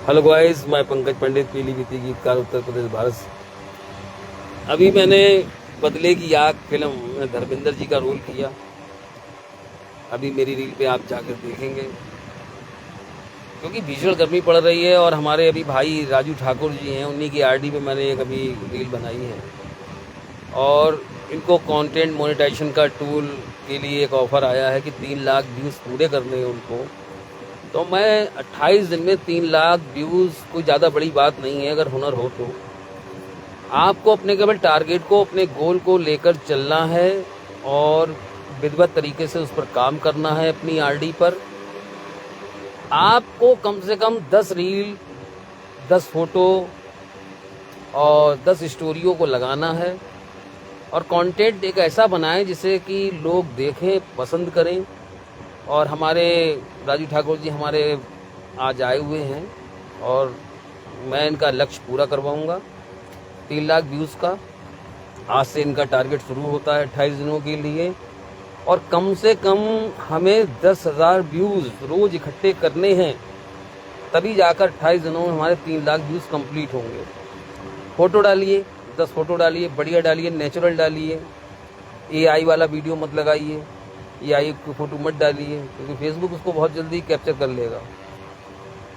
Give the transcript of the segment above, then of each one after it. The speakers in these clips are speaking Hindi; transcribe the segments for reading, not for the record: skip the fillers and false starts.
हेलो गाइस, मैं पंकज पंडित, पीलीभीत गीतकार, उत्तर प्रदेश, भारत से। अभी मैंने बदले की आग फिल्म में धर्मेंद्र जी का रोल किया। अभी मेरी रील पे आप जाकर देखेंगे, क्योंकि भीषण गर्मी पड़ रही है और हमारे अभी भाई राजू ठाकुर जी हैं, उन्हीं की आरडी पे मैंने एक अभी रील बनाई है और इनको कंटेंट मोनेटाइजेशन का टूल के लिए एक ऑफ़र आया है कि 3 लाख व्यूज़ पूरे करने हैं उनको। तो मैं 28 दिन में 3 लाख व्यूज़ कोई ज़्यादा बड़ी बात नहीं है अगर हुनर हो तो। आपको अपने केवल टारगेट को, अपने गोल को लेकर चलना है और विधिवत तरीके से उस पर काम करना है। अपनी आरडी पर आपको कम से कम 10 रील, 10 फोटो और 10 स्टोरियों को लगाना है और कंटेंट एक ऐसा बनाएं जिसे कि लोग देखें, पसंद करें। और हमारे राजू ठाकुर जी हमारे आज आए हुए हैं और मैं इनका लक्ष्य पूरा करवाऊंगा 3 लाख व्यूज़ का। आज से इनका टारगेट शुरू होता है 28 दिनों के लिए और कम से कम हमें 10,000 व्यूज़ रोज़ इकट्ठे करने हैं, तभी जाकर 28 दिनों में हमारे 3 लाख व्यूज़ कंप्लीट होंगे। फ़ोटो डालिए, 10 फोटो डालिए, बढ़िया डालिए, नेचुरल डालिए, AI वाला वीडियो मत लगाइए, AI की फ़ोटो मत डालिए, क्योंकि फेसबुक उसको बहुत जल्दी कैप्चर कर लेगा।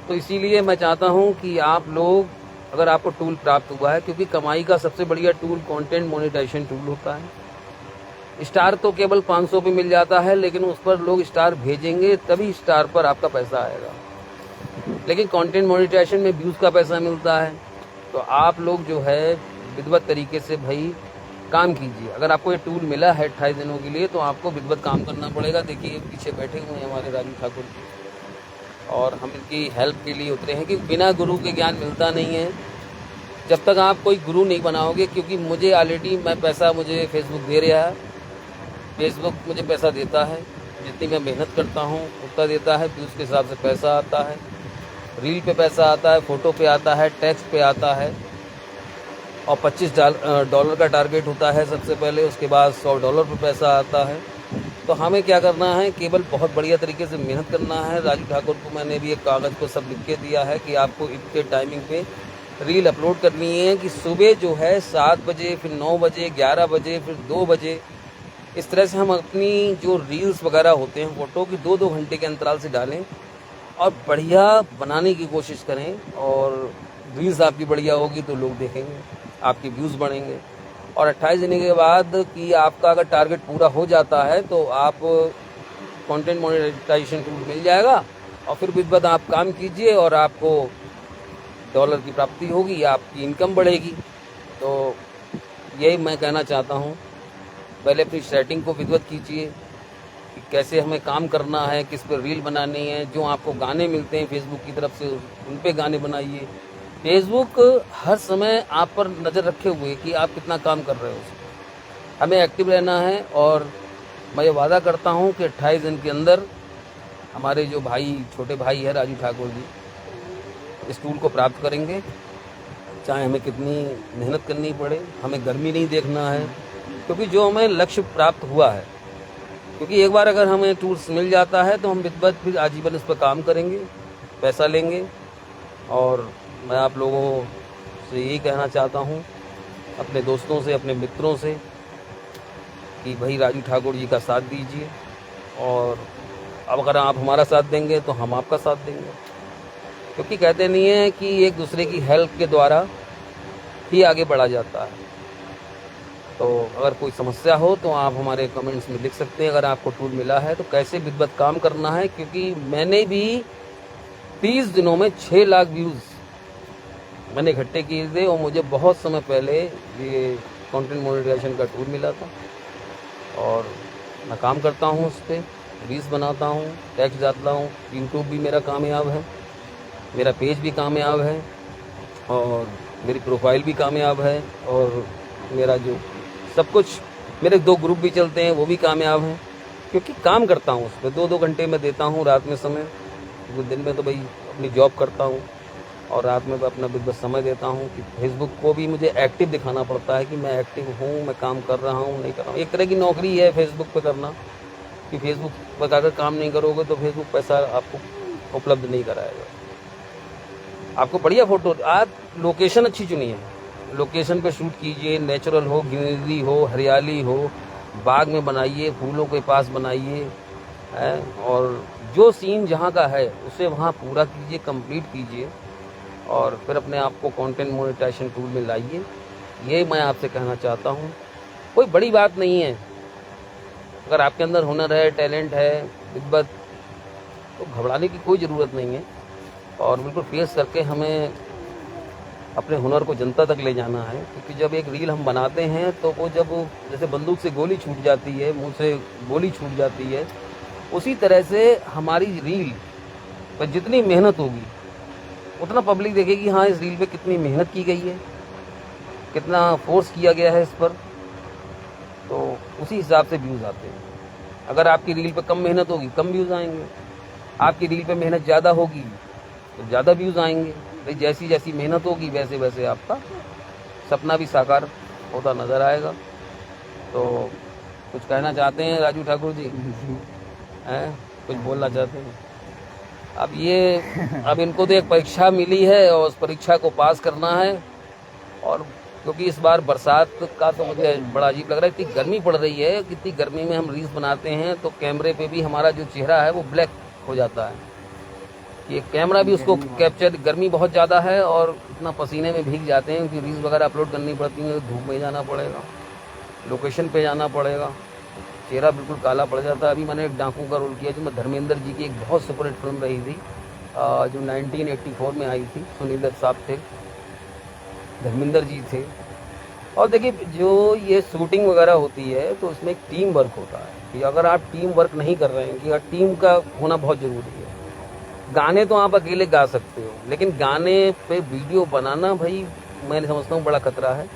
तो इसीलिए मैं चाहता हूं कि आप लोग, अगर आपको टूल प्राप्त हुआ है, क्योंकि कमाई का सबसे बढ़िया टूल कंटेंट मोनेटाइजेशन टूल होता है। स्टार तो केवल 500 पे मिल जाता है, लेकिन उस पर लोग स्टार भेजेंगे तभी स्टार पर आपका पैसा आएगा। लेकिन कंटेंट मोनेटाइजेशन में व्यूज़ का पैसा मिलता है। तो आप लोग जो है विधिवत तरीके से भाई काम कीजिए। अगर आपको ये टूल मिला है 28 दिनों के लिए, तो आपको विधिवत काम करना पड़ेगा। देखिए पीछे बैठे हुए हैं हमारे राजू ठाकुर जी और हम इनकी हेल्प के लिए उतरे हैं कि बिना गुरु के ज्ञान मिलता नहीं है। जब तक आप कोई गुरु नहीं बनाओगे, क्योंकि मुझे ऑलरेडी मुझे फेसबुक दे रहा है, फेसबुक मुझे पैसा देता है, जितनी मैं मेहनत करता हूँ उतना देता है, फिर उसके हिसाब से पैसा आता है। रील पे पैसा आता है, फ़ोटो पे आता है, टेक्स्ट पे आता है और $25 का टारगेट होता है सबसे पहले। उसके बाद $100 पे पैसा आता है। तो हमें क्या करना है, केवल बहुत बढ़िया तरीके से मेहनत करना है। राजू ठाकुर को मैंने भी एक कागज़ को सब लिख के दिया है कि आपको इतने टाइमिंग पे रील अपलोड करनी है, कि सुबह जो है 7 बजे, फिर 9 बजे, 11 बजे, फिर 2 बजे, इस तरह से हम अपनी जो रील्स वगैरह होते हैं फ़ोटो की 2-2 घंटे के अंतराल से डालें और बढ़िया बनाने की कोशिश करें। और रील्स आपकी बढ़िया होगी तो लोग देखेंगे, आपके व्यूज़ बढ़ेंगे। और 28 दिन के बाद कि आपका अगर टारगेट पूरा हो जाता है तो आप कंटेंट मोनेटाइजेशन टूल मिल जाएगा और फिर विधिवत आप काम कीजिए और आपको डॉलर की प्राप्ति होगी, आपकी इनकम बढ़ेगी। तो यही मैं कहना चाहता हूँ, पहले अपनी सेटिंग को विधिवत कीजिए कि कैसे हमें काम करना है, किस पर रील बनानी है। जो आपको गाने मिलते हैं फेसबुक की तरफ से, उन पे गाने बनाइए। फेसबुक हर समय आप पर नज़र रखे हुए कि आप कितना काम कर रहे हो। हमें एक्टिव रहना है और मैं ये वादा करता हूँ कि 28 दिन के अंदर हमारे जो भाई, छोटे भाई है राजू ठाकुर जी, इस टूल को प्राप्त करेंगे। चाहे हमें कितनी मेहनत करनी पड़े, हमें गर्मी नहीं देखना है, क्योंकि जो हमें लक्ष्य प्राप्त हुआ है, क्योंकि एक बार अगर हमें टूल्स मिल जाता है तो हम विधिवत फिर आजीवन इस पर काम करेंगे, पैसा लेंगे। और मैं आप लोगों से यही कहना चाहता हूँ, अपने दोस्तों से, अपने मित्रों से, कि भाई राजू ठाकुर जी का साथ दीजिए। और अब अगर आप हमारा साथ देंगे तो हम आपका साथ देंगे, क्योंकि कहते नहीं है कि एक दूसरे की हेल्प के द्वारा ही आगे बढ़ा जाता है। तो अगर कोई समस्या हो तो आप हमारे कमेंट्स में लिख सकते हैं। अगर आपको टूल मिला है तो कैसे विधिवत काम करना है, क्योंकि मैंने भी 30 दिनों में 6 लाख व्यूज़ मैंने इकट्ठे किए थे और मुझे बहुत समय पहले ये कंटेंट मोनेटाइजेशन का टूल मिला था और मैं काम करता हूँ उस पर, रील्स बनाता हूँ, टेक्स्ट डालता हूँ। यूट्यूब भी मेरा कामयाब है, मेरा पेज भी कामयाब है और मेरी प्रोफाइल भी कामयाब है और मेरा जो सब कुछ, मेरे 2 ग्रुप भी चलते हैं, वो भी कामयाब हैं, क्योंकि काम करता हूँ उस पर। 2-2 घंटे मैं देता हूँ रात में समय। दिन में तो भाई अपनी जॉब करता हूँ और रात में मैं अपना विधिवत समय देता हूँ कि फेसबुक को भी मुझे एक्टिव दिखाना पड़ता है कि मैं एक्टिव हूँ, मैं काम कर रहा हूँ, नहीं कर रहा हूँ। एक तरह की नौकरी है फेसबुक पे करना, कि फेसबुक पर अगर काम नहीं करोगे तो फेसबुक पैसा आपको उपलब्ध नहीं कराएगा। आपको बढ़िया फोटो, आप लोकेशन अच्छी चुनिए, लोकेशन पे शूट कीजिए, नेचुरल हो, ग्रीनरी हो, हरियाली हो, बाग में बनाइए, फूलों के पास बनाइए, और जो सीन जहाँ का है उसे वहाँ पूरा कीजिए, कंप्लीट कीजिए, और फिर अपने आप को कंटेंट मोनेटाइजेशन टूल में लाइए। ये मैं आपसे कहना चाहता हूँ। कोई बड़ी बात नहीं है, अगर आपके अंदर हुनर है, टैलेंट है, हिब्बत, तो घबराने की कोई ज़रूरत नहीं है, और बिल्कुल फेस करके हमें अपने हुनर को जनता तक ले जाना है। क्योंकि जब एक रील हम बनाते हैं तो वो जब जैसे बंदूक से गोली छूट जाती है, मुंह से गोली छूट जाती है, उसी तरह से हमारी रील पर जितनी मेहनत होगी उतना पब्लिक देखेगी, हाँ इस रील पे कितनी मेहनत की गई है, कितना फोर्स किया गया है इस पर, तो उसी हिसाब से व्यूज़ आते हैं। अगर आपकी रील पे कम मेहनत होगी, कम व्यूज़ आएंगे। आपकी रील पे मेहनत ज़्यादा होगी तो ज़्यादा व्यूज़ आएंगे। भाई जैसी जैसी मेहनत होगी वैसे वैसे आपका सपना भी साकार होता नज़र आएगा। तो कुछ कहना चाहते हैं राजू ठाकुर जी? हैं, कुछ बोलना चाहते हैं? अब इनको तो एक परीक्षा मिली है और उस परीक्षा को पास करना है। और क्योंकि इस बार बरसात का तो मुझे बड़ा अजीब लग रहा है, इतनी गर्मी पड़ रही है, कितनी गर्मी में हम रील्स बनाते हैं तो कैमरे पे भी हमारा जो चेहरा है वो ब्लैक हो जाता है। ये कैमरा भी उसको कैप्चर, गर्मी बहुत ज़्यादा है और इतना पसीने में भीग जाते हैं कि रील्स वगैरह अपलोड करनी पड़ती हैं, धूप में जाना पड़ेगा, लोकेशन पे जाना पड़ेगा, चेहरा बिल्कुल काला पड़ जाता है। अभी मैंने एक डाकू का रोल किया जो मैं धर्मेंद्र जी की एक बहुत सुपरहिट फिल्म रही थी, जो 1984 में आई थी। सुनील दत्त साहब थे, धर्मेंद्र जी थे। और देखिए जो ये शूटिंग वगैरह होती है तो इसमें एक टीम वर्क होता है कि अगर आप टीम वर्क नहीं कर रहे हैं, कि टीम का होना बहुत ज़रूरी है। गाने तो आप अकेले गा सकते हो, लेकिन गाने पे वीडियो बनाना भाई मैं समझता हूँ बड़ा खतरा है।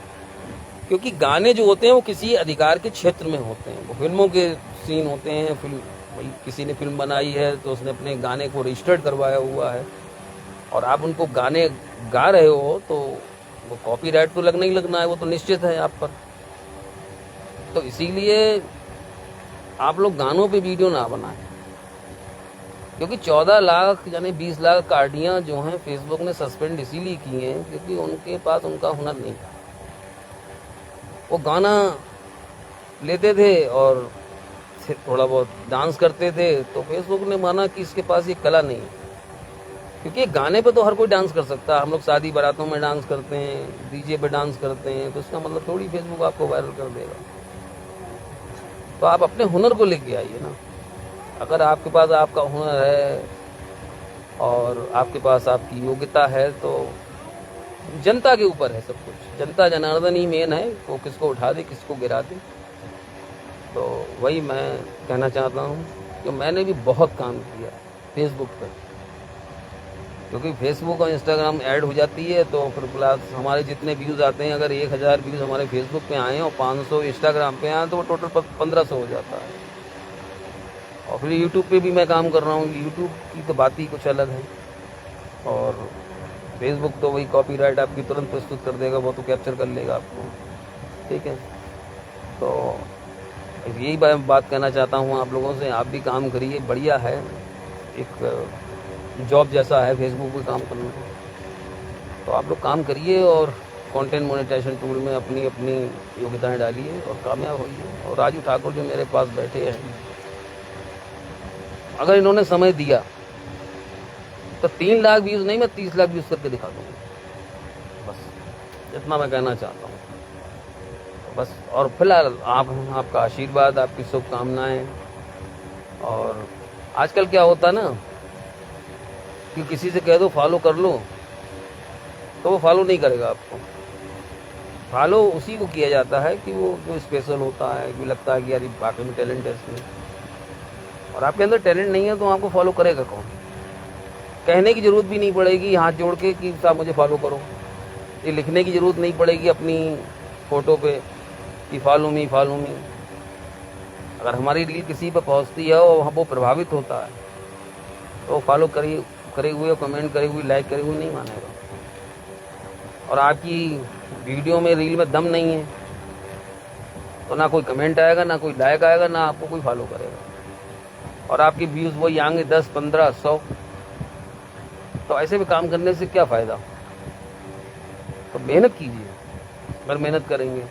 क्योंकि गाने जो होते हैं वो किसी अधिकार के क्षेत्र में होते हैं, वो फिल्मों के सीन होते हैं। फिल्म भाई किसी ने फिल्म बनाई है तो उसने अपने गाने को रजिस्टर्ड करवाया हुआ है, और आप उनको गाने गा रहे हो तो वो कॉपीराइट तो लगना ही लगना है, वो तो निश्चित है आप पर। तो इसीलिए आप लोग गानों पे वीडियो ना बनाएं, क्योंकि 14 लाख यानी 20 लाख कार्डियाँ जो हैं फेसबुक ने सस्पेंड इसीलिए की हैं क्योंकि उनके पास उनका हुनर नहीं था। वो गाना लेते थे और थोड़ा बहुत डांस करते थे तो फेसबुक ने माना कि इसके पास ये कला नहीं है। क्योंकि गाने पे तो हर कोई डांस कर सकता है, हम लोग शादी बारातों में डांस करते हैं, डीजे पे डांस करते हैं, तो इसका मतलब थोड़ी फेसबुक आपको वायरल कर देगा। तो आप अपने हुनर को लेके आइए ना। अगर आपके पास आपका हुनर है और आपके पास आपकी योग्यता है तो जनता के ऊपर है सब कुछ। जनता जनार्दन ही मेन है, वो किसको उठा दे किसको गिरा दे। तो वही मैं कहना चाहता हूँ कि मैंने भी बहुत काम किया फेसबुक पर, क्योंकि फेसबुक और इंस्टाग्राम ऐड हो जाती है तो फिर प्लस हमारे जितने व्यूज़ आते हैं, अगर 1000 व्यूज़ हमारे फेसबुक पे आए और 500 इंस्टाग्राम पे आए तो वो टोटल 1500 हो जाता है। और फिर यूट्यूब पे भी मैं काम कर रहा हूँ, यूट्यूब की तो बात ही कुछ अलग है। और फेसबुक तो वही कॉपीराइट आपकी तुरंत प्रस्तुत कर देगा, वो तो कैप्चर कर लेगा आपको, ठीक है। तो यही बात कहना चाहता हूँ आप लोगों से, आप भी काम करिए, बढ़िया है, एक जॉब जैसा है फेसबुक पे काम करना। तो आप लोग काम करिए और कंटेंट मोनेटाइजेशन टूल में अपनी अपनी योग्यताएं डालिए और कामयाब होइए। और राजू ठाकुर जो मेरे पास बैठे हैं, अगर इन्होंने समय दिया तो 3 लाख व्यूज़ नहीं, मैं 30 लाख व्यूज़ करके दिखा दूँगा, बस इतना मैं कहना चाहता हूँ। बस, और फिलहाल आपका आशीर्वाद, आपकी शुभकामनाएं। और आजकल क्या होता है ना कि किसी से कह दो फॉलो कर लो तो वो फॉलो नहीं करेगा आपको। फॉलो उसी को किया जाता है कि वो जो स्पेशल होता है, कि लगता है कि यार वाकई में टैलेंट है इसमें, और आपके अंदर टैलेंट नहीं है तो आपको फॉलो करेगा कौन? कहने की ज़रूरत भी नहीं पड़ेगी हाथ जोड़ के कि साहब मुझे फॉलो करो। ये लिखने की ज़रूरत नहीं पड़ेगी अपनी फ़ोटो पे कि फॉलो मी फॉलो मी। अगर हमारी रील किसी पर पहुंचती है और वो प्रभावित होता है तो फॉलो करे हुए, कमेंट करे हुए, लाइक करे हुए नहीं मानेगा। और आपकी वीडियो में, रील में दम नहीं है तो ना कोई कमेंट आएगा, ना कोई लाइक आएगा, ना आपको कोई फॉलो करेगा। और आपके व्यूज़ वही आएंगे 10, 15, 100। तो ऐसे में काम करने से क्या फ़ायदा? तो मेहनत कीजिए, अगर मेहनत करेंगे।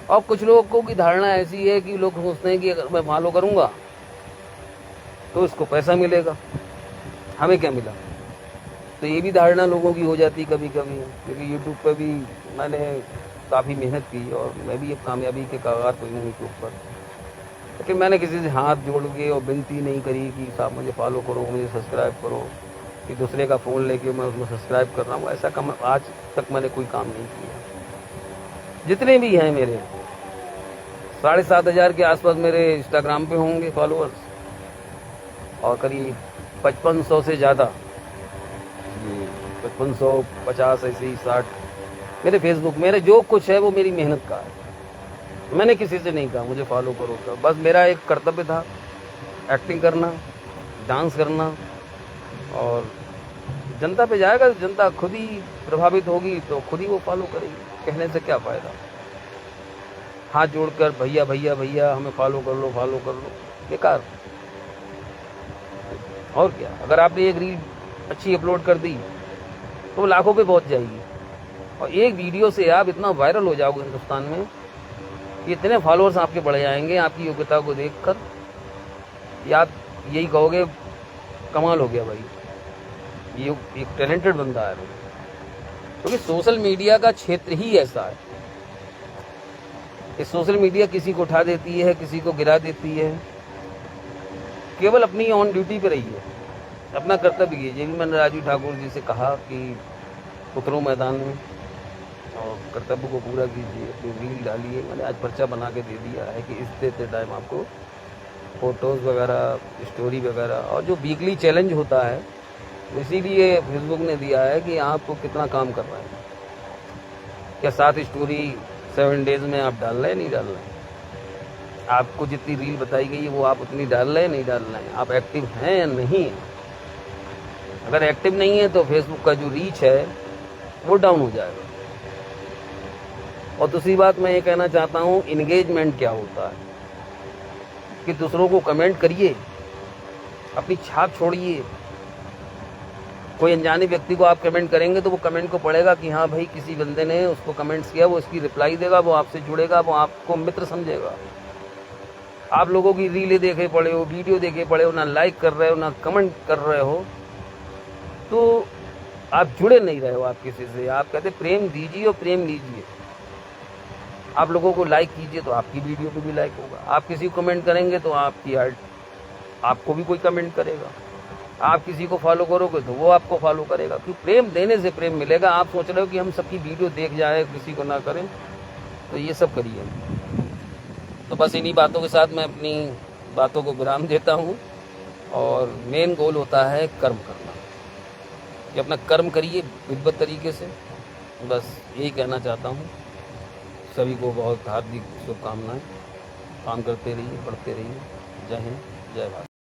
और कुछ लोगों की धारणा ऐसी है कि लोग सोचते हैं कि अगर मैं फॉलो करूँगा तो इसको पैसा मिलेगा, हमें क्या मिला? तो ये भी धारणा लोगों की हो जाती कभी कभी, क्योंकि यूट्यूब पे भी मैंने काफ़ी मेहनत की और मैं भी अब कामयाबी के कगार पर हूँ यूट्यूब पर। लेकिन मैंने किसी से हाथ जोड़ के और विनती नहीं करी कि साहब मुझे फॉलो करो, मुझे सब्सक्राइब करो, कि दूसरे का फ़ोन लेके मैं उसमें सब्सक्राइब कर रहा हूँ। ऐसा काम आज तक मैंने कोई काम नहीं किया। जितने भी हैं मेरे 7,500 के आसपास मेरे इंस्टाग्राम पे होंगे फॉलोअर्स, और करीब 5500 से ज़्यादा, 5550 ऐसे ही 60 मेरे फेसबुक। मेरे जो कुछ है वो मेरी मेहनत का है। मैंने किसी से नहीं कहा मुझे फॉलो करो का, बस मेरा एक कर्तव्य था एक्टिंग करना, डांस करना, और जनता पे जाएगा तो जनता खुद ही प्रभावित होगी, तो खुद ही वो फॉलो करेगी। कहने से क्या फ़ायदा? हाथ जोड़कर भैया भैया भैया हमें फॉलो कर लो, फॉलो कर लो, बेकार। और क्या, अगर आपने एक रील अच्छी अपलोड कर दी तो वो लाखों पे पहुंच जाएगी, और एक वीडियो से आप इतना वायरल हो जाओगे हिंदुस्तान में कि इतने फॉलोअर्स आपके बढ़ जाएंगे आपकी योग्यता को देखकर, या आप यही कहोगे कमाल हो गया भाई, ये एक टैलेंटेड बंदा है। क्योंकि सोशल मीडिया का क्षेत्र ही ऐसा है कि सोशल मीडिया किसी को उठा देती है, किसी को गिरा देती है। केवल अपनी ऑन ड्यूटी पे रहिए, अपना कर्तव्य कीजिए। भी मैंने राजू ठाकुर जी से कहा कि उतरो मैदान में और कर्तव्य को पूरा कीजिए, अपनी रील डालिए। मैंने आज पर्चा बना के दे दिया है कि इतने टाइम आपको फ़ोटोज़ वगैरह, स्टोरी वगैरह, और जो वीकली चैलेंज होता है इसीलिए फेसबुक ने दिया है कि आपको कितना काम कर रहे हैं, क्या 7 स्टोरी 7 डेज़ में आप डाल रहे हैं, नहीं डाल रहे हैं? आपको जितनी रील बताई गई है वो आप उतनी डाल रहे हैं, नहीं डाल रहे हैं? आप एक्टिव हैं या नहीं हैं? अगर एक्टिव नहीं है तो फेसबुक का जो रीच है वो डाउन हो जाएगा। और दूसरी बात मैं ये कहना चाहता हूँ, इंगेजमेंट क्या होता है कि दूसरों को कमेंट करिए, अपनी छाप छोड़िए। कोई अनजाने व्यक्ति को आप कमेंट करेंगे तो वो कमेंट को पढ़ेगा कि हाँ भाई किसी बंदे ने उसको कमेंट्स किया, वो इसकी रिप्लाई देगा, वो आपसे जुड़ेगा, वो आपको मित्र समझेगा। आप लोगों की रीलें देखे पड़े हो, वीडियो देखे पड़े हो, ना लाइक कर रहे हो, ना कमेंट कर रहे हो, तो आप जुड़े नहीं रहे हो आप किसी से। आप कहते प्रेम दीजिए और प्रेम लीजिए। आप लोगों को लाइक कीजिए तो आपकी वीडियो पे भी लाइक होगा। आप किसी को कमेंट करेंगे तो आपको भी कोई कमेंट करेगा। आप किसी को फॉलो करोगे तो वो आपको फॉलो करेगा। क्योंकि प्रेम देने से प्रेम मिलेगा। आप सोच रहे हो कि हम सबकी वीडियो देख जाए, किसी को ना करें, तो ये सब करिए। तो बस इन्हीं बातों के साथ मैं अपनी बातों को विराम देता हूँ। और मेन गोल होता है कर्म करना, कि अपना कर्म करिए विधिवत तरीके से। बस यही कहना चाहता हूँ। सभी को बहुत हार्दिक शुभकामनाएं। काम करते रहिए, पढ़ते रहिए। जय हिंद, जय भारत।